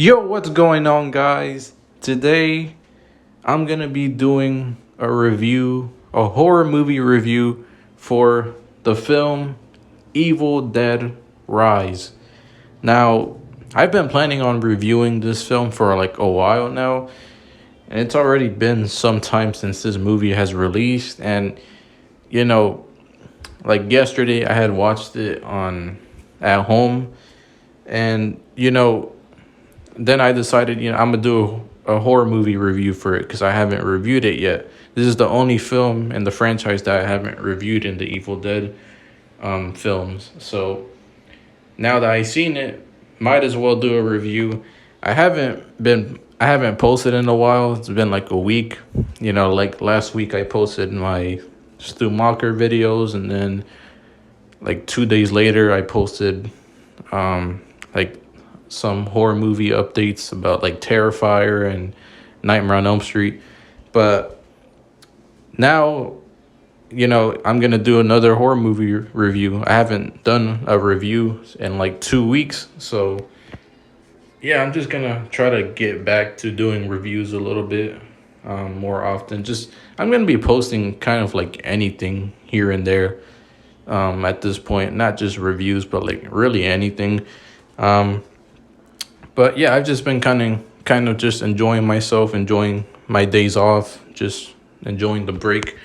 Yo, what's going on, guys? Today, I'm gonna be doing a review, a horror movie review for the film Evil Dead Rise. Now, I've been planning on reviewing this film for like a while now, and it's already been some time since this movie has released. And you know, like yesterday, I had watched it on at home, and then I decided, I'm gonna do a horror movie review for it because I haven't reviewed it yet. This is the only film in the franchise that I haven't reviewed in the Evil Dead films. So now that I've seen it, might as well do a review. I haven't posted in a while. It's been like a week. Like last week I posted my Stu Mocker videos, and then like 2 days later I posted like some horror movie updates about like Terrifier and Nightmare on Elm Street. But now, I'm gonna do another horror movie review. I haven't done a review in like 2 weeks, so yeah, I'm just gonna try to get back to doing reviews a little bit more often. Just I'm gonna be posting kind of like anything here and there at this point, not just reviews, but like really anything. Um, But yeah, I've just been kind of just enjoying myself, enjoying my days off, just enjoying the break.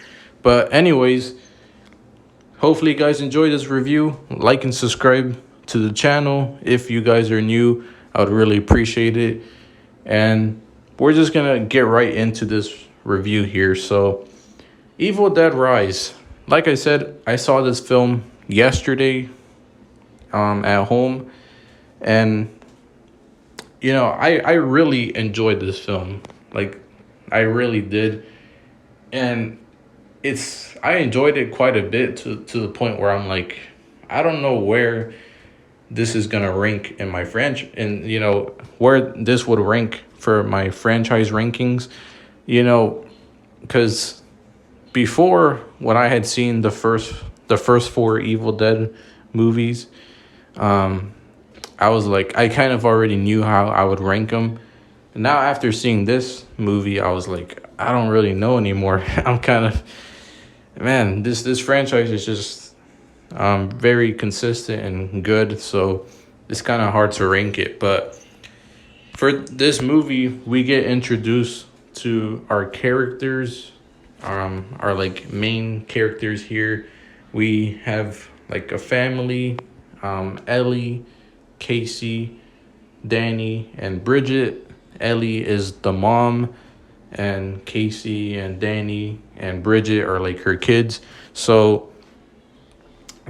But anyways, hopefully you guys enjoy this review. Like and subscribe to the channel if you guys are new. I would really appreciate it. And we're just gonna get right into this review here. So, Evil Dead Rise. Like I said, I saw this film yesterday at home, and I really enjoyed this film. Like, I really did. And I enjoyed it quite a bit to the point where I'm like, I don't know where this is going to rank in my franchise, and, where this would rank for my franchise rankings, because before, when I had seen the first four Evil Dead movies, I was like, I kind of already knew how I would rank them. And now after seeing this movie, I was like, I don't really know anymore. I'm kind of, man, this franchise is just very consistent and good. So it's kind of hard to rank it. But for this movie, we get introduced to our characters, our like main characters here. We have like a family, Ellie, Casey, Danny, and Bridget. Ellie is the mom, and Casey and Danny and Bridget are like her kids. So,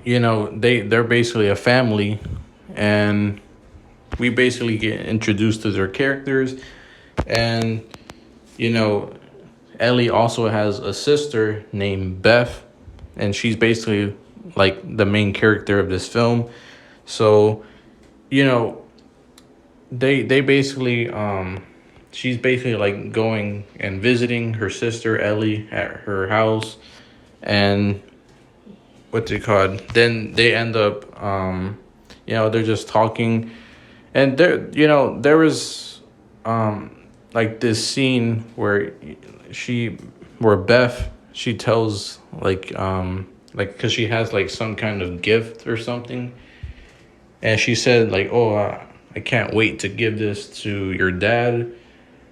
they're basically a family, and we basically get introduced to their characters. And, you know, Ellie also has a sister named Beth, and she's basically like the main character of this film. So, you know, they basically she's basically like going and visiting her sister Ellie at her house, and what's it called? Then they end up they're just talking, and there was like this scene where Beth, she tells like because she has like some kind of gift or something, and she said like, oh, I can't wait to give this to your dad.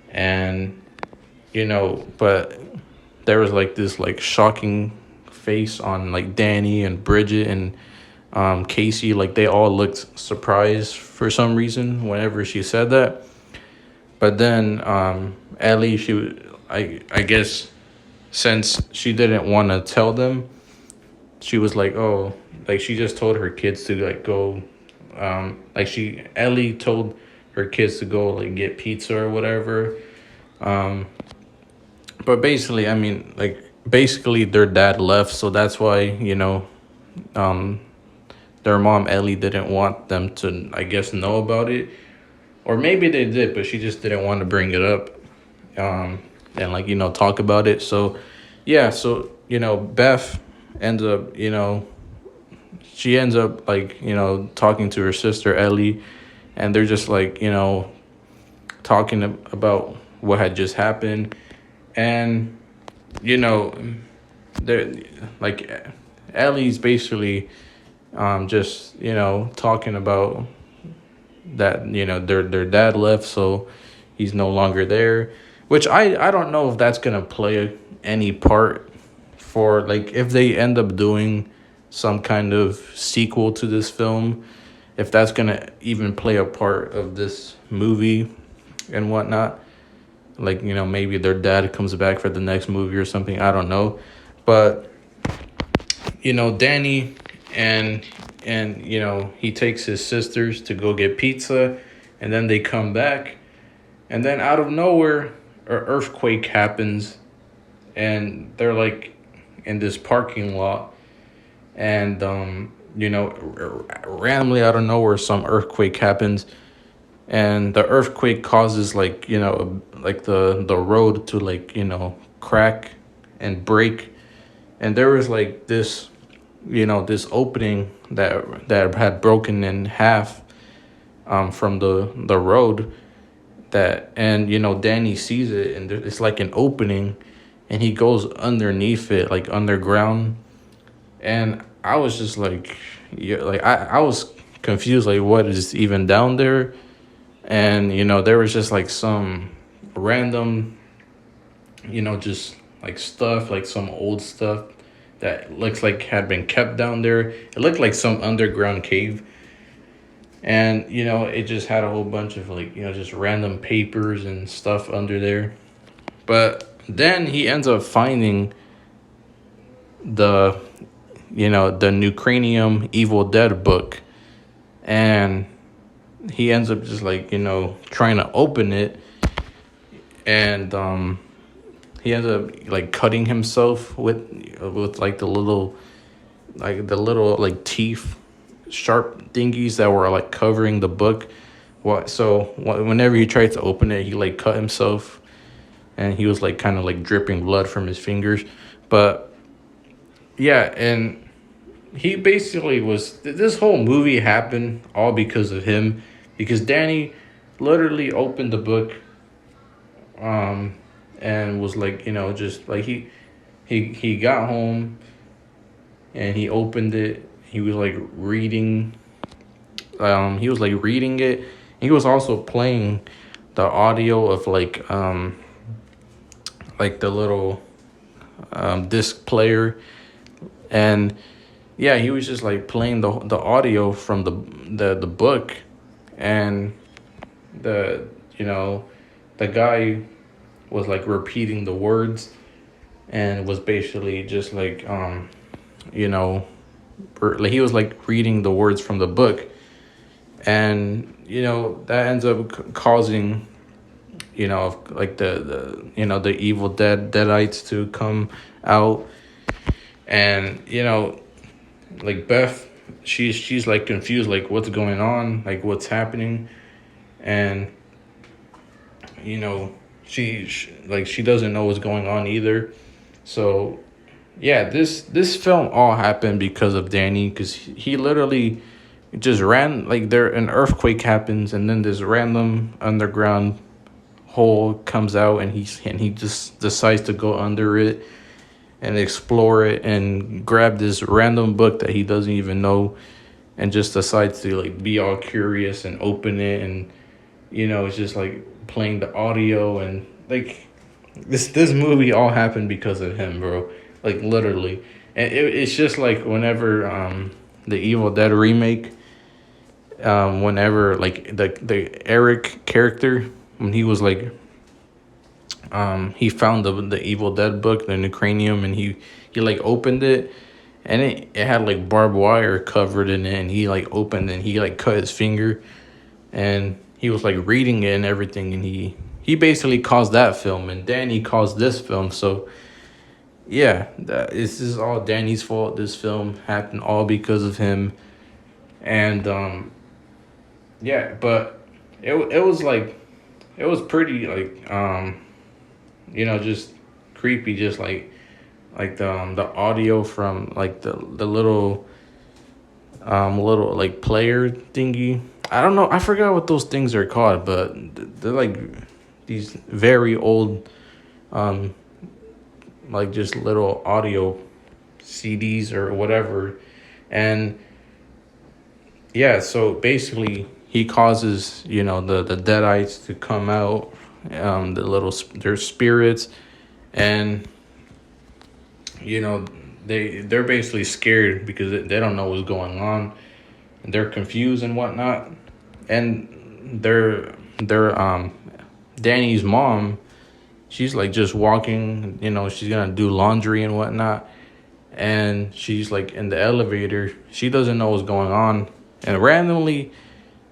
And but there was like this like shocking face on like Danny and Bridget and Casey. Like they all looked surprised for some reason whenever she said that. But then Ellie, I guess, since she didn't want to tell them, she was like, oh, like she just told her kids to like go, Ellie told her kids to go like get pizza or whatever. But basically, I mean, like basically their dad left, so that's why um, their mom Ellie didn't want them to, I guess, know about it, or maybe they did, but she just didn't want to bring it up, and like talk about it. So yeah, so Beth ends up she ends up like talking to her sister Ellie, and they're just like talking about what had just happened. And you know, they're like Ellie's basically just talking about that their dad left, so he's no longer there, which I don't know if that's gonna play any part for, like, if they end up doing some kind of sequel to this film, if that's gonna even play a part of this movie and whatnot. Like, maybe their dad comes back for the next movie or something. I don't know. But, Danny and he takes his sisters to go get pizza, and then they come back, and then out of nowhere, an earthquake happens, and they're like in this parking lot, and randomly out of nowhere, some earthquake happens, and the earthquake causes, like, like the road to, like, crack and break, and there was like this opening that had broken in half, from the road, that, and Danny sees it, and it's like an opening, and he goes underneath it, like underground. And I was just like, yeah, like I was confused, like, what is even down there. And there was just like some random, just like stuff, like some old stuff that looks like had been kept down there. It looked like some underground cave. And it just had a whole bunch of, like, just random papers and stuff under there. But then he ends up finding the the Nucranium Evil Dead book, and he ends up just, like, trying to open it, and he ends up, like, cutting himself with like the little like teeth, sharp thingies that were, like, covering the book. Whenever he tried to open it, he, like, cut himself, and he was, like, kind of, like, dripping blood from his fingers. But yeah, and he basically was, this whole movie happened all because of him, because Danny literally opened the book, and was like, just like, he got home, and he opened it. He was like reading, it. He was also playing the audio of, like the little disc player. And yeah, he was just, like, playing the audio from the book. And the the guy was, like, repeating the words, and was basically just like, like, he was, like, reading the words from the book. And that ends up causing, like, the Evil Deadites to come out. And like, Beth, she's like confused, like, what's going on, like, what's happening. And she doesn't know what's going on either. So yeah, this film all happened because of Danny, because he literally just ran, like, there an earthquake happens, and then this random underground hole comes out, and he just decides to go under it and explore it, and grab this random book that he doesn't even know, and just decides to, like, be all curious and open it. And it's just, like, playing the audio. And, like, this movie all happened because of him, bro, like, literally. And it's just like, whenever the Evil Dead remake, whenever, like, the Eric character, when he was, like, he found the Evil Dead book, the Nucranium, and he like opened it, and it had, like, barbed wire covered in it, and he, like, opened, and he, like, cut his finger, and he was, like, reading it and everything, and he basically caused that film, and Danny caused this film. So yeah, this is all Danny's fault. This film happened all because of him. And yeah, but it was like, it was pretty, like, just creepy, just like the audio from, like, the little like player thingy. I don't know. I forgot what those things are called, but they're like these very old, um, like just little audio CDs or whatever. And yeah, so basically he causes, the deadites to come out, their spirits, and you know they're basically scared because they don't know what's going on, and they're confused and whatnot. And they're Danny's mom, she's like just walking, she's gonna do laundry and whatnot, and she's like in the elevator. She doesn't know what's going on, and randomly,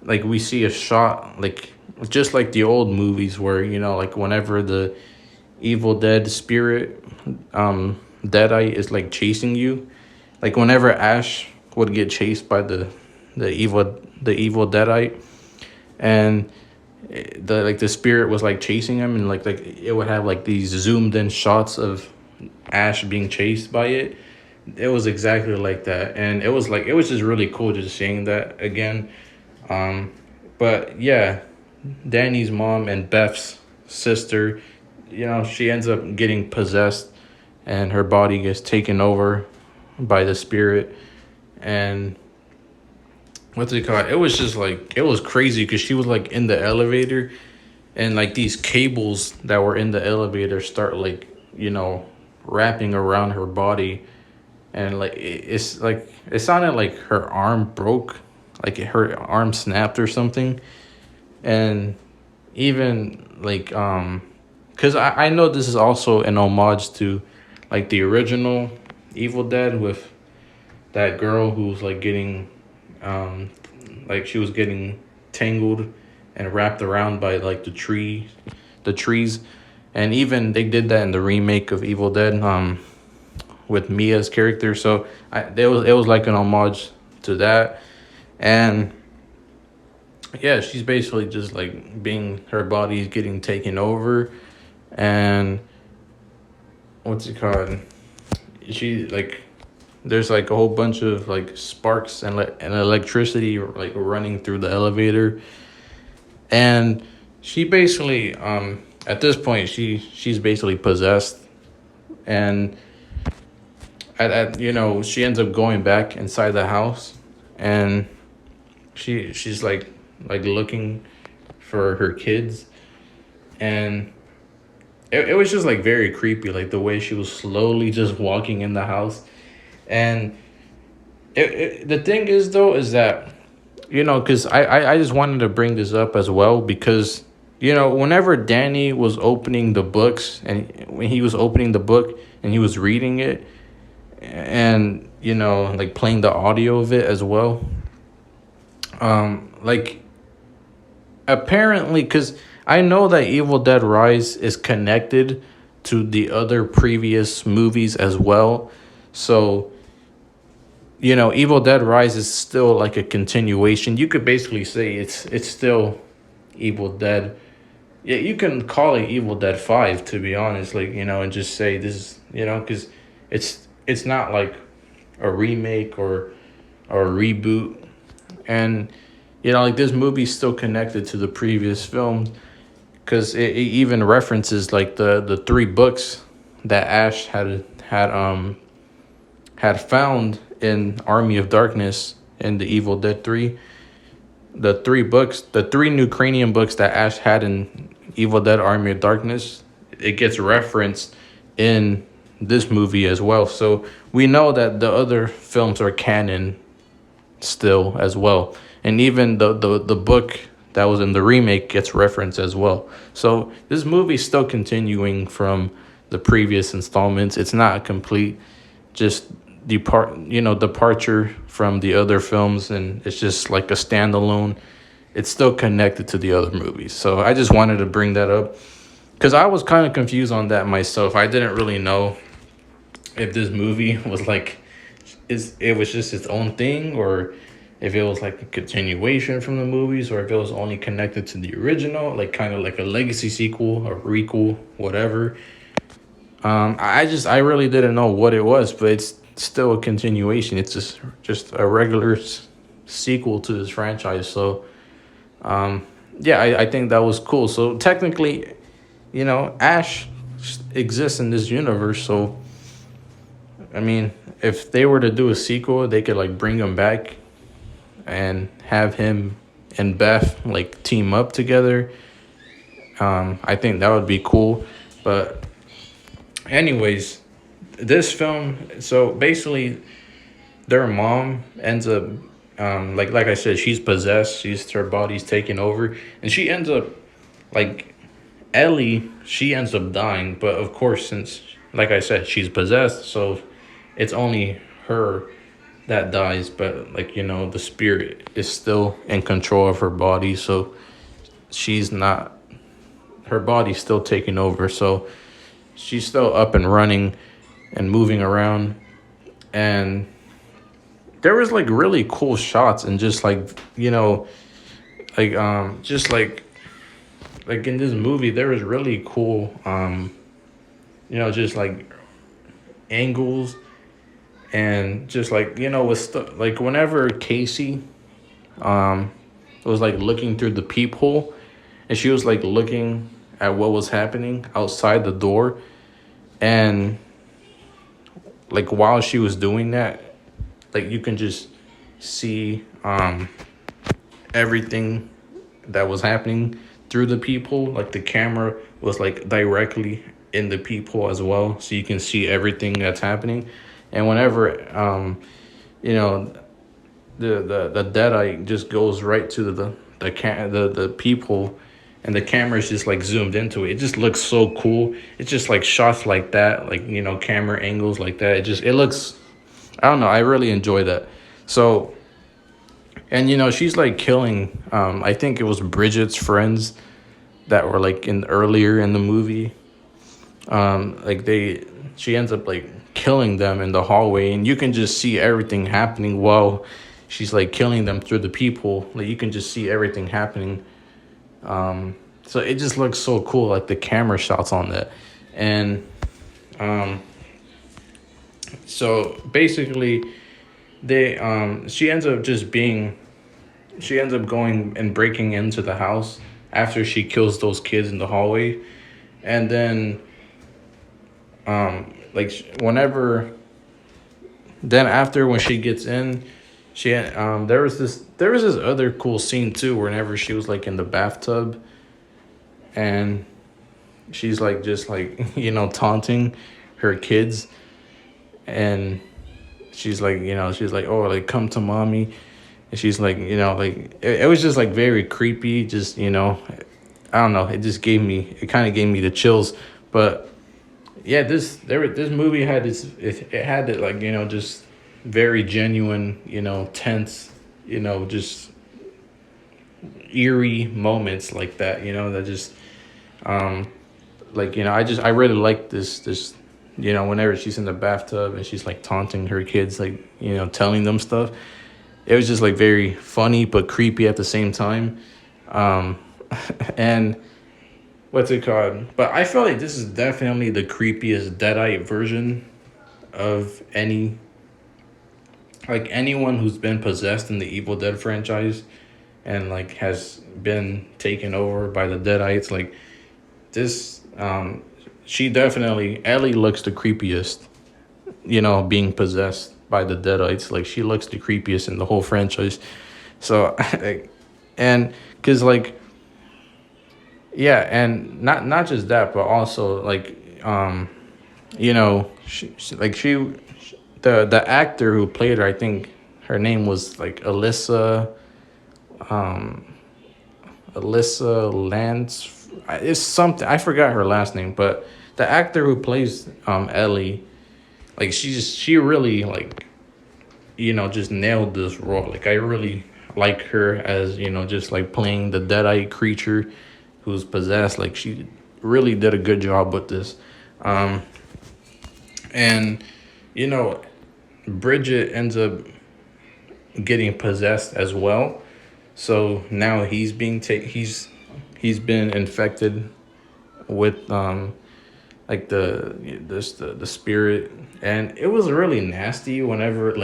like we see a shot, like just like the old movies where like whenever the Evil Dead spirit, Deadite is like chasing you, like whenever Ash would get chased by the evil Deadite, and the spirit was like chasing him, and like it would have like these zoomed in shots of Ash being chased by it. It was exactly like that, and it was just really cool just seeing that again. But yeah, Danny's mom and Beth's sister, she ends up getting possessed, and her body gets taken over by the spirit. And what's it called? It was just like it was crazy because she was like in the elevator, and like these cables that were in the elevator start like wrapping around her body, and like it's like it sounded like her arm broke, like her arm snapped or something. And even like because I know this is also an homage to like the original Evil Dead, with that girl who's like getting um like she was getting tangled and wrapped around by like the trees. And even they did that in the remake of Evil Dead, with Mia's character. So it was like an homage to that. And yeah, she's basically just like being, her body's getting taken over. And what's it called? She like there's like a whole bunch of like sparks and electricity like running through the elevator. And she basically at this point she's basically possessed. And she ends up going back inside the house, and she's like looking for her kids. And it was just like very creepy, like the way she was slowly just walking in the house. And the thing is though is that because I just wanted to bring this up as well, because whenever Danny was opening the books, and when he was opening the book and he was reading it, and like playing the audio of it as well, like apparently, because I know that Evil Dead Rise is connected to the other previous movies as well. So Evil Dead Rise is still like a continuation. You could basically say it's still Evil Dead. Yeah, you can call it Evil Dead 5, to be honest, like, and just say this is, because it's not like a remake or a reboot. And like this movie's still connected to the previous films, because it even references like the three books that Ash had found in Army of Darkness in the Evil Dead 3. The three new cranium books that Ash had in Evil Dead Army of Darkness, it gets referenced in this movie as well. So we know that the other films are canon still as well. And even the book that was in the remake gets referenced as well. So this movie's still continuing from the previous installments. It's not a complete just departure from the other films, and it's just like a standalone. It's still connected to the other movies. So I just wanted to bring that up, because I was kind of confused on that myself. I didn't really know if this movie was like, it was just its own thing, or if it was like a continuation from the movies, or if it was only connected to the original, like kind of like a legacy sequel or requel, whatever. I really didn't know what it was, but it's still a continuation. It's just a regular sequel to this franchise. So Yeah, I think that was cool. So technically, Ash exists in this universe. So I mean, if they were to do a sequel, they could like bring him back and have him and Beth like team up together. I think that would be cool. But anyways, this film. So basically, their mom ends up, like I said, she's possessed. Her body's taken over, and she ends up like Ellie. She ends up dying, but of course, since like I said, she's possessed, so it's only her that dies. But like the spirit is still in control of her body, so she's not. Her body's still taking over, so she's still up and running and moving around. And there was like really cool shots and just like just like in this movie there was really cool just like angles and just like with like whenever Casey was like looking through the peephole and she was like looking at what was happening outside the door, and like while she was doing that, like you can just see everything that was happening through the peephole. Like the camera was like directly in the peephole as well, so you can see everything that's happening. And whenever you know the deadite just goes right to the peephole, and the camera is just like zoomed into it. It just looks so cool. It's just like shots like that, like camera angles like that. It looks. I don't know. I really enjoy that. So, and she's like killing. I think it was Bridget's friends that were like in earlier in the movie. She ends up like killing them in the hallway, and you can just see everything happening while she's like killing them through the peephole. Like you can just see everything happening. So it just looks so cool, like the camera shots on that, and so basically, she ends up going and breaking into the house after she kills those kids in the hallway, and then whenever then after when she gets in, she there was this other cool scene too whenever she was like in the bathtub and she's like just like taunting her kids, and she's like oh, like come to mommy, and she's like like it was just like very creepy, just I don't know, it kind of gave me the chills. But yeah, this movie had it had it like just very genuine, tense, just eerie moments like that, that just I really like this whenever she's in the bathtub and she's like taunting her kids, like telling them stuff. It was just like very funny but creepy at the same time. And what's it called? But I feel like this is definitely the creepiest Deadite version of anyone who's been possessed in the Evil Dead franchise and like has been taken over by the Deadites. Like this, Ellie looks the creepiest, being possessed by the Deadites. Like she looks the creepiest in the whole franchise. So, and because like, yeah, and not just that, but also like, the actor who played her, I think her name was like Alyssa Lance. It's something, I forgot her last name, but the actor who plays Ellie, like she really like just nailed this role. Like I really like her as just like playing the deadite creature who's possessed. Like she really did a good job with this. And Bridget ends up getting possessed as well. So now he's been infected with like the spirit, and it was really nasty whenever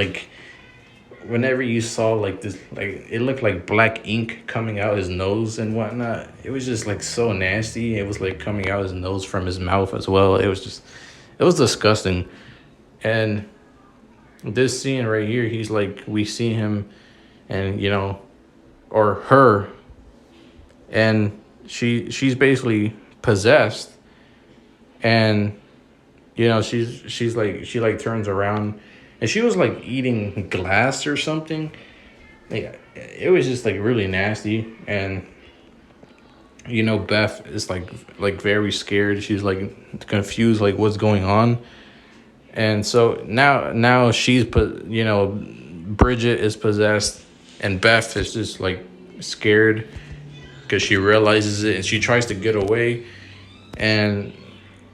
whenever you saw like this, like it looked like black ink coming out his nose and whatnot. It was just like so nasty. It was like coming out his nose from his mouth as well. It was disgusting. And this scene right here, he's like, we see him, and or her, and she's basically possessed, and she's like, she like turns around, and she was like eating glass or something. Like, it was just like really nasty. And Beth is like very scared. She's like confused, like what's going on. And so now she's put, Bridget is possessed, and Beth is just like scared because she realizes it, and she tries to get away. And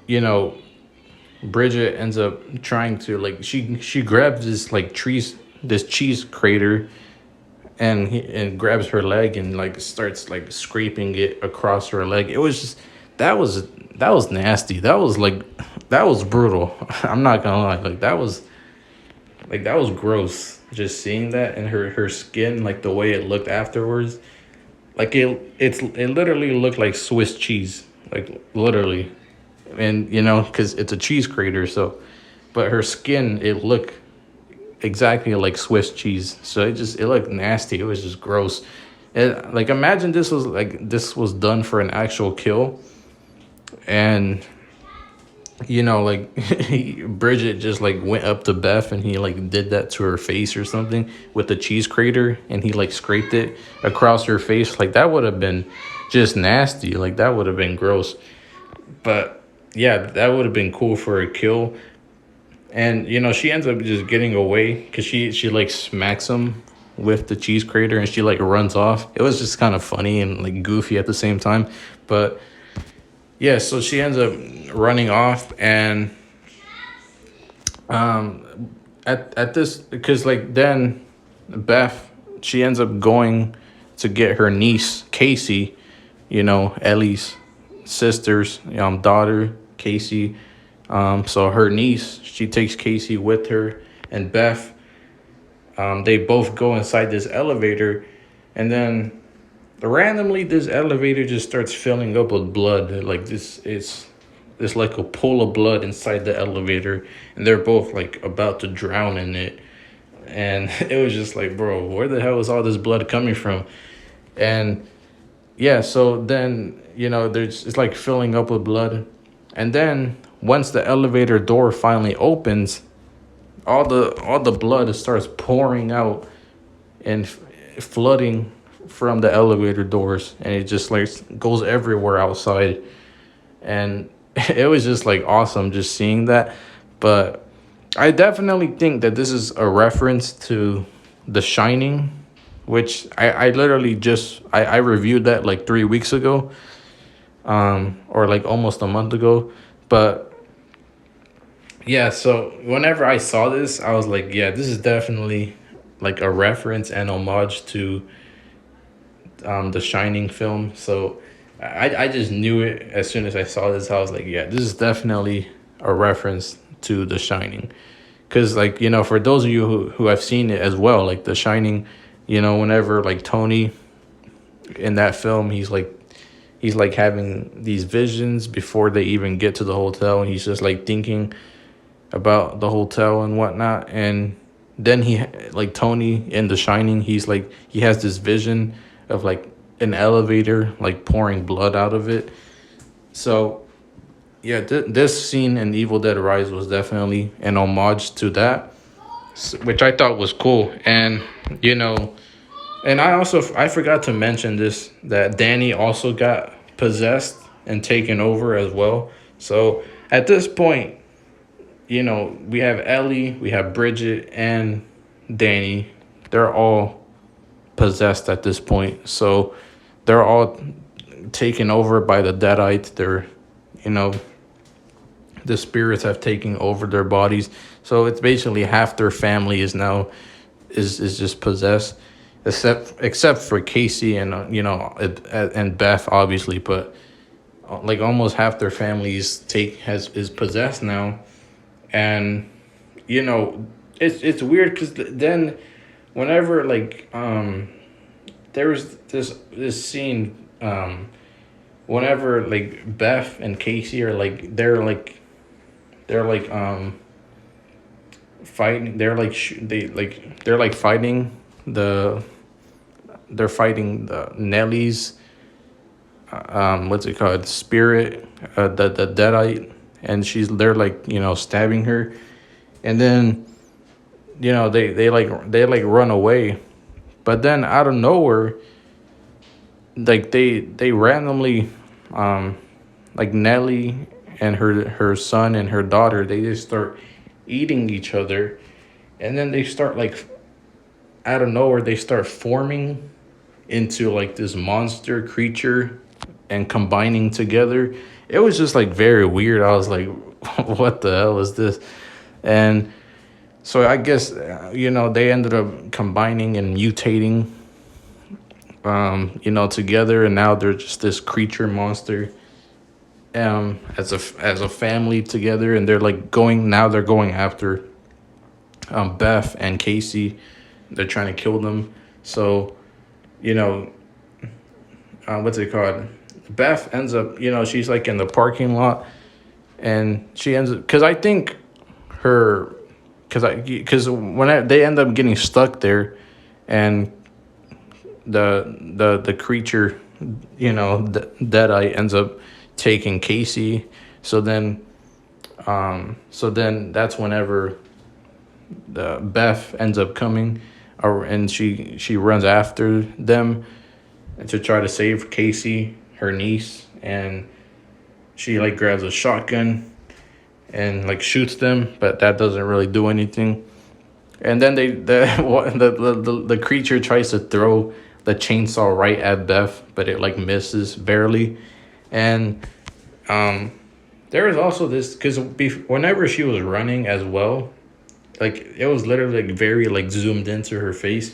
you know Bridget ends up trying to, like, she grabs this like this cheese grater, and grabs her leg and like starts like scraping it across her leg. It was just, that was nasty. That was brutal. I'm not gonna lie. That was gross. Just seeing that, and her skin, like the way it looked afterwards, like it literally looked like Swiss cheese, like literally. And because it's a cheese grater, so, but her skin, it looked exactly like Swiss cheese, so it looked nasty. It was just gross. And like, imagine this was done for an actual kill, and like Bridget just like went up to Beth, and he like did that to her face or something with the cheese grater, and he like scraped it across her face. Like, that would have been just nasty. Like, that would have been gross. But yeah, that would have been cool for a kill. And she ends up just getting away because she like smacks him with the cheese grater, and she like runs off. It was just kind of funny and like goofy at the same time. But yeah, so she ends up running off, and at this, because like then Beth, she ends up going to get her niece Casey, Ellie's sister's daughter, Casey. So her niece, she takes Casey with her, and Beth. They both go inside this elevator, and then randomly this elevator just starts filling up with blood. Like, there's like a pool of blood inside the elevator, and they're both like about to drown in it. And it was just like, bro, where the hell is all this blood coming from? And yeah, so then it's like filling up with blood, and then once the elevator door finally opens, all the blood starts pouring out and flooding from the elevator doors, and it just like goes everywhere outside. And it was just like awesome just seeing that. But I definitely think that this is a reference to The Shining, which I literally just I reviewed that like 3 weeks ago, or like almost a month ago. But yeah, so whenever I saw this, I was like, yeah, this is definitely like a reference and homage to the Shining film. So I just knew it as soon as I saw this. I was like, yeah, this is definitely a reference to The Shining. Because like, for those of you who have seen it as well, like The Shining, whenever like Tony in that film, he's like having these visions before they even get to the hotel, and he's just like thinking about the hotel and whatnot. And then like Tony in The Shining, he has this vision of like an elevator like pouring blood out of it. So yeah, this scene in Evil Dead Rise was definitely an homage to that, which I thought was cool. And and I forgot to mention this, that Danny also got possessed and taken over as well. So at this point, we have Ellie, we have Bridget, and Danny. They're all possessed at this point. So they're all taken over by the Deadites. They're, the spirits have taken over their bodies. So it's basically half their family is now is just possessed, except for Casey and and Beth, obviously. But like almost half their families is possessed now. And it's weird because then whenever like there was this scene whenever like Beth and Casey are like they're like fighting, they're like fighting the they're fighting the Nelly's what's it called, spirit, the deadite, and they're like, you know, stabbing her, and then, you know, they like run away, but then out of nowhere, like they randomly, um like Nelly and her son and her daughter, they just start eating each other, and then they start like out of nowhere they start forming into like this monster creature and combining together. It was just like very weird. I was like, what the hell is this? And so I guess, you know, they ended up combining and mutating, you know, together, and now they're just this creature monster, as a family together, and they're going after Beth and Casey. They're trying to kill them. So, you know, what's it called? Beth ends up, you know, she's like in the parking lot, and she ends up, because I think her, they end up getting stuck there, and the creature, you know, Deadeye ends up taking Casey. So then, that's whenever the Beth ends up coming, and she runs after them to try to save Casey, her niece, and she like grabs a shotgun and like shoots them, but that doesn't really do anything. And then the creature tries to throw the chainsaw right at Beth, but it like misses barely. And there was also this, because whenever she was running as well, like it was literally like very like zoomed into her face.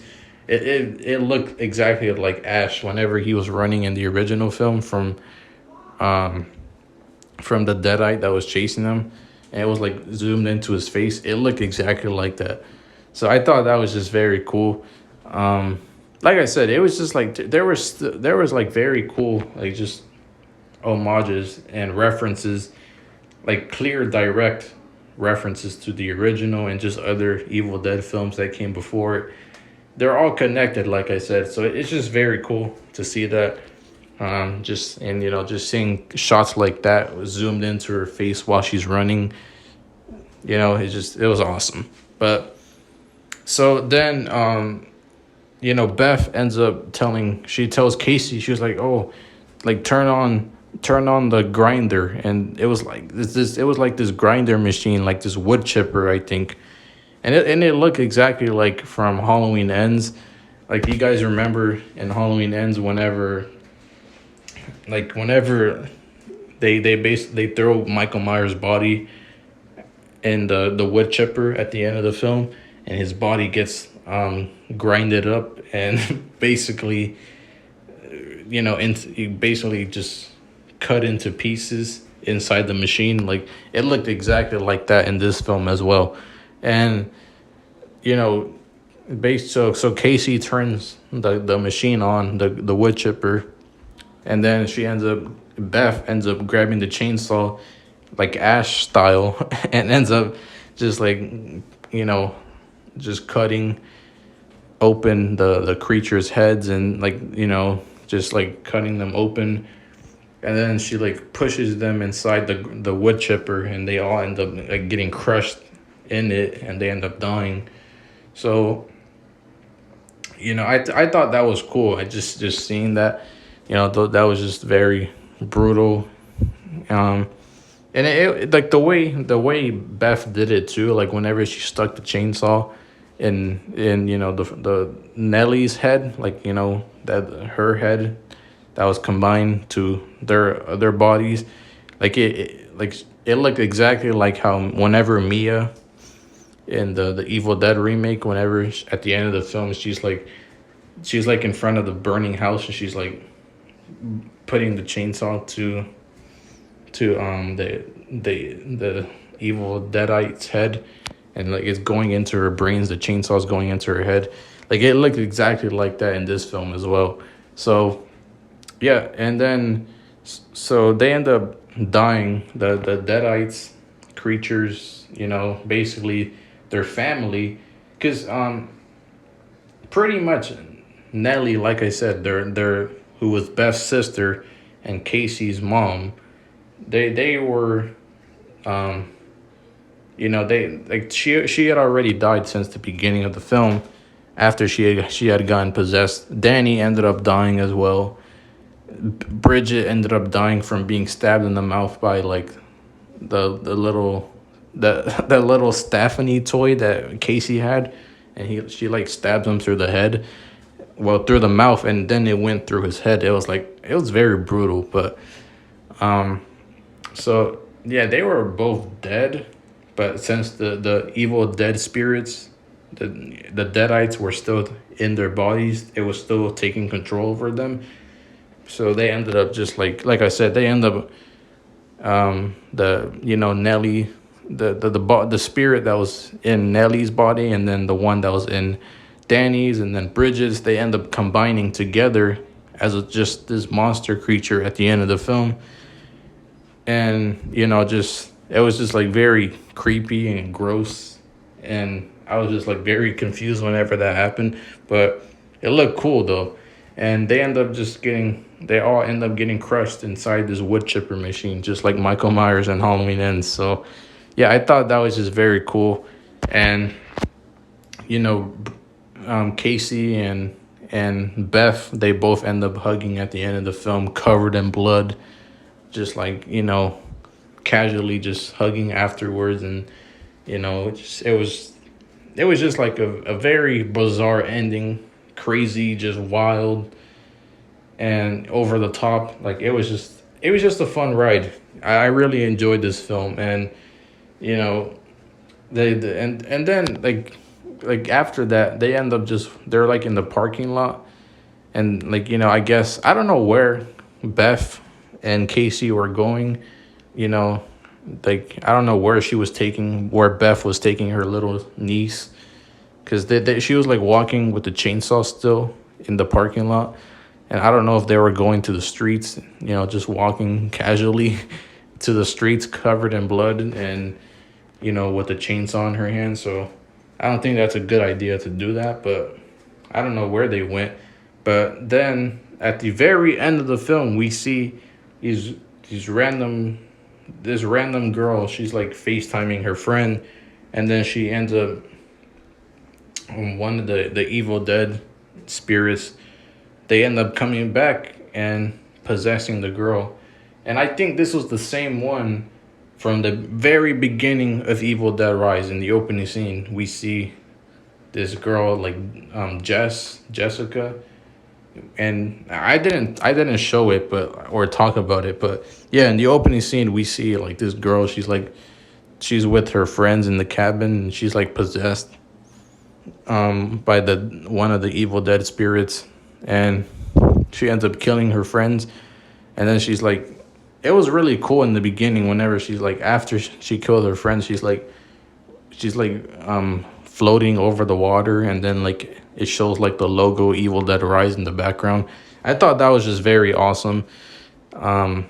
It looked exactly like Ash whenever he was running in the original film from the Deadite that was chasing him, and it was like zoomed into his face. It looked exactly like that. So I thought that was just very cool. Like I said, it was just like there was like very cool, like just homages and references, like clear, direct references to the original and just other Evil Dead films that came before it. They're all connected, like I said. So it's just very cool to see that. Just, and you know, just seeing shots like that zoomed into her face while she's running, you know, it was awesome. But so then, you know, Beth ends up she tells Casey, she was like, oh, like turn on the grinder, and it was like it was like this grinder machine, like this wood chipper, I think, and it looked exactly like from Halloween Ends. Like, you guys remember in Halloween Ends, whenever they throw Michael Myers' body in the wood chipper at the end of the film, and his body gets grinded up and basically, you know, basically just cut into pieces inside the machine. Like, it looked exactly like that in this film as well. And, you know, so Casey turns the machine on, the wood chipper, and then Beth ends up grabbing the chainsaw like Ash style and ends up just like, you know, just cutting open the creature's heads, and like, you know, just like cutting them open, and then she like pushes them inside the wood chipper, and they all end up like getting crushed in it, and they end up dying. So, you know, I thought that was cool. I just seeing that, you know, that was just very brutal. And it like the way Beth did it too, like whenever she stuck the chainsaw in you know, the Nellie's head, like, you know, that her head that was combined to their bodies, like it looked exactly like how whenever Mia in the Evil Dead remake, whenever at the end of the film she's like in front of the burning house, and she's like putting the chainsaw to the evil deadite's head, and like it's going into her brains, the chainsaw's going into her head. Like it looked exactly like that in this film as well. So yeah, and then so they end up dying. The Deadites creatures, basically their family, because pretty much Nellie, like I said, they're who was Beth's sister and Casey's mom. They were um they like she had already died since the beginning of the film. After she had gotten possessed, Danny ended up dying as well. Bridget ended up dying from being stabbed in the mouth by like the little the little Stephanie toy that Casey had, and she like stabbed him through the head, well through the mouth, and then it went through his head. It was very brutal, but um so yeah, they were both dead, but since the evil dead spirits, the Deadites were still in their bodies, it was still taking control over them. So they ended up just like I said, they end up the Nelly, the spirit that was in Nelly's body, and then the one that was in Danny's, and then Bridget's, they end up combining together as just this monster creature at the end of the film. And just it was just like very creepy and gross, and I was just like very confused whenever that happened, but it looked cool though. And they all end up getting crushed inside this wood chipper machine, just like Michael Myers and Halloween Ends. So yeah, I thought that was just very cool. And you know Casey and Beth, they both end up hugging at the end of the film, covered in blood, just like casually just hugging afterwards. And it was just like a very bizarre ending, crazy, just wild and over the top. Like it was just a fun ride. I really enjoyed this film. And and then like after that, they end up they're like in the parking lot, and I guess I don't know where Beth and Casey were going. you know like I don't know where Beth was taking her little niece, because she was like walking with the chainsaw still in the parking lot. And I don't know if they were going to the streets, just walking casually to the streets covered in blood and with the chainsaw in her hand. So I don't think that's a good idea to do that, but I don't know where they went. But then at the very end of the film, we see these this random girl. She's like FaceTiming her friend, and then she ends up on one of the Evil Dead spirits. They end up coming back and possessing the girl. And I think this was the same one from the very beginning of Evil Dead Rise. In the opening scene, we see this girl like Jessica. And I didn't show it or talk about it, but yeah, in the opening scene we see like this girl. She's with her friends in the cabin, and she's like possessed by one of the Evil Dead spirits, and she ends up killing her friends. And then she's like, it was really cool in the beginning, whenever she's like, after she killed her friends, she's like floating over the water, and then like it shows like the logo Evil Dead Rise in the background. I thought that was just very awesome. And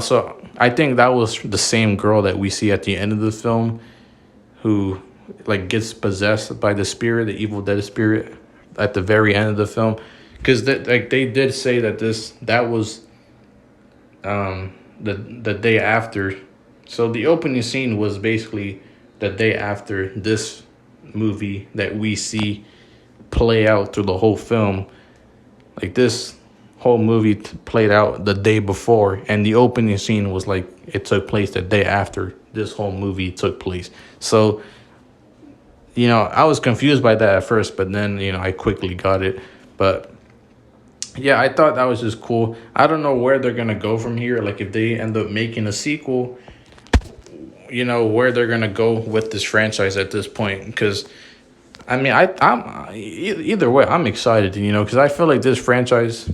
so I think that was the same girl that we see at the end of the film, who like gets possessed by the spirit, the Evil Dead spirit, at the very end of the film. Because they did say that was the day after. So the opening scene was basically the day after this movie that we see play out through the whole film. Like this whole movie played out the day before, and the opening scene was like it took place the day after this whole movie took place. So I was confused by that at first, but then I quickly got it. But yeah, I thought that was just cool. I don't know where they're gonna go from here. Like if they end up making a sequel, where they're gonna go with this franchise at this point. Because I mean, either way, I'm excited. Because I feel like this franchise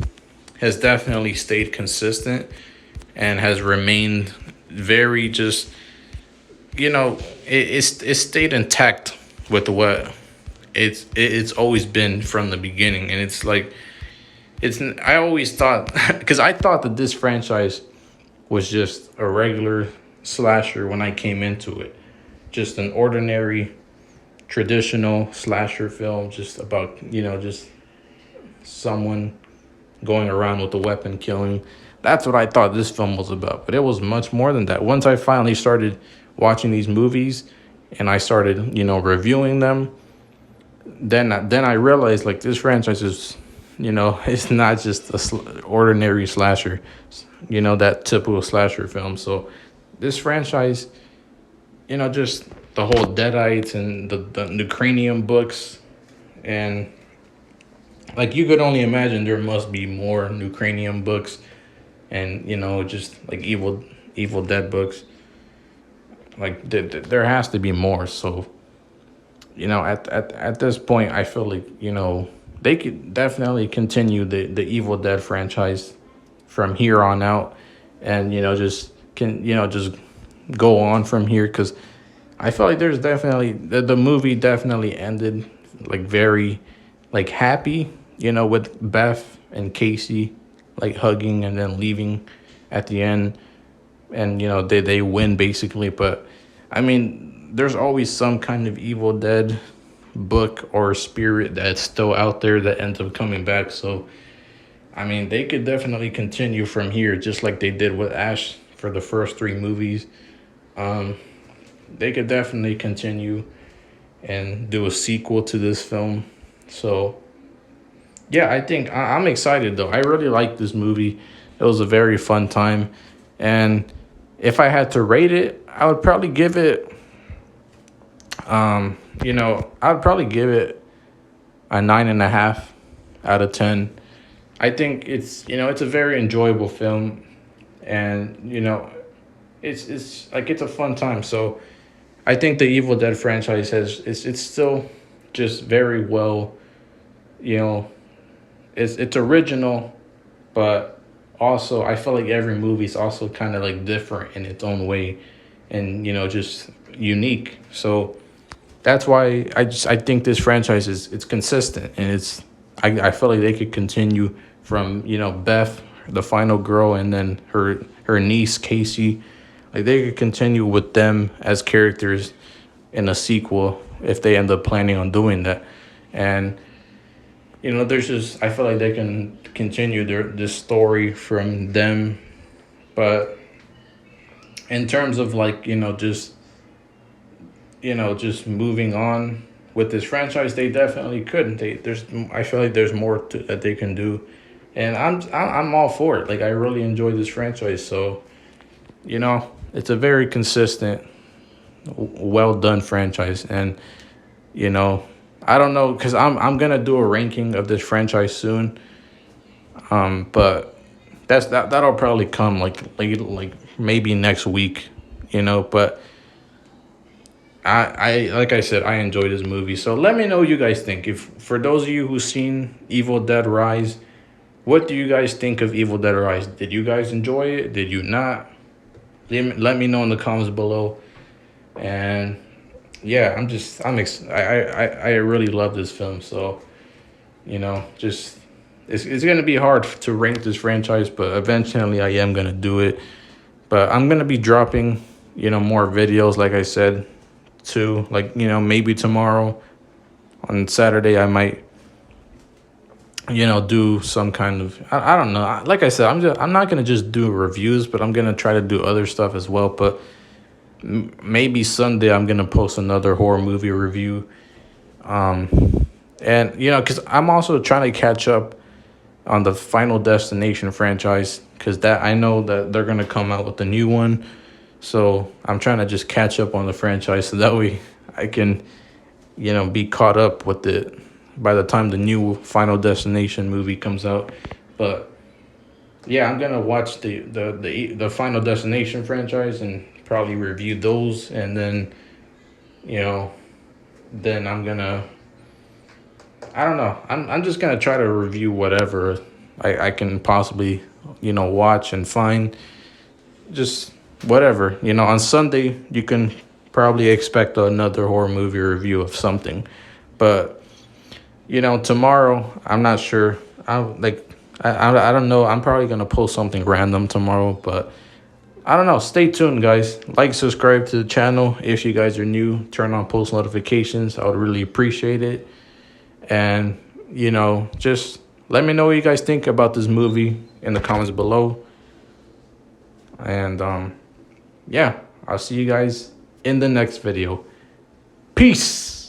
has definitely stayed consistent and has remained very just, it stayed intact with what it's always been from the beginning, and it's like it's. I always thought because I thought that this franchise was just a regular slasher when I came into it, just an ordinary traditional slasher film, just about just someone going around with a weapon killing. That's what I thought this film was about, but it was much more than that. Once I finally started watching these movies and I started, reviewing them, then I realized like this franchise is, it's not just a ordinary slasher, that typical slasher film. So this franchise, just the whole Deadites and the Cranium books, and like you could only imagine there must be more New Cranium books, and just like Evil Dead books. Like there has to be more. So at this point, I feel like they could definitely continue the Evil Dead franchise from here on out, and just go on from here, because I feel like there's definitely the movie definitely ended like very like happy, with Beth and Casey like hugging and then leaving at the end, and they win basically. But I mean, there's always some kind of Evil Dead book or spirit that's still out there that ends up coming back. So I mean, they could definitely continue from here, just like they did with Ash for the first three movies. They could definitely continue and do a sequel to this film. So yeah, I think I'm excited though. I really like this movie. It was a very fun time, and if I had to rate it, I would probably give it, I'd probably give it a 9.5 out of 10. I think it's a very enjoyable film, and it's a fun time. So I think the Evil Dead franchise it's still just very well, it's original, but also I feel like every movie is also kind of like different in its own way, and just unique. So that's why I think this franchise it's consistent, and I feel like they could continue from Beth, the final girl, and then her niece Casey. Like they could continue with them as characters in a sequel if they end up planning on doing that. And there's just I feel like they can continue this story from them. But in terms of like just moving on with this franchise, they definitely could. I feel like there's more that they can do, and I'm all for it. Like I really enjoy this franchise. So it's a very consistent, well done franchise. And I don't know, because I'm gonna do a ranking of this franchise soon, but that'll probably come like late, like maybe next week, but I like I said, I enjoy this movie. So let me know what you guys think. If for those of you who've seen Evil Dead Rise, what do you guys think of Evil Dead Rise? Did you guys enjoy it? Did you not? Let me know in the comments below. And yeah, I really love this film. So just it's gonna be hard to rank this franchise, but eventually I am gonna do it. But I'm gonna be dropping more videos, like I said, too. Like maybe tomorrow on Saturday I might do some kind of I don't know. Like I said, I'm not gonna just do reviews, but I'm gonna try to do other stuff as well. But maybe Sunday I'm gonna post another horror movie review. And because I'm also trying to catch up on the Final Destination franchise, because that I know that they're gonna come out with a new one. So I'm trying to just catch up on the franchise, so that way I can be caught up with it by the time the new Final Destination movie comes out. But yeah, I'm gonna watch the Final Destination franchise and probably review those, and then then I'm gonna, I don't know, I'm just gonna try to review whatever I can possibly watch and find, just whatever. On Sunday you can probably expect another horror movie review of something. But tomorrow, I'm not sure. I don't know. I'm probably gonna post something random tomorrow, but I don't know. Stay tuned, guys. Like, subscribe to the channel if you guys are new. Turn on post notifications. I would really appreciate it. And just let me know what you guys think about this movie in the comments below. And yeah, I'll see you guys in the next video. Peace.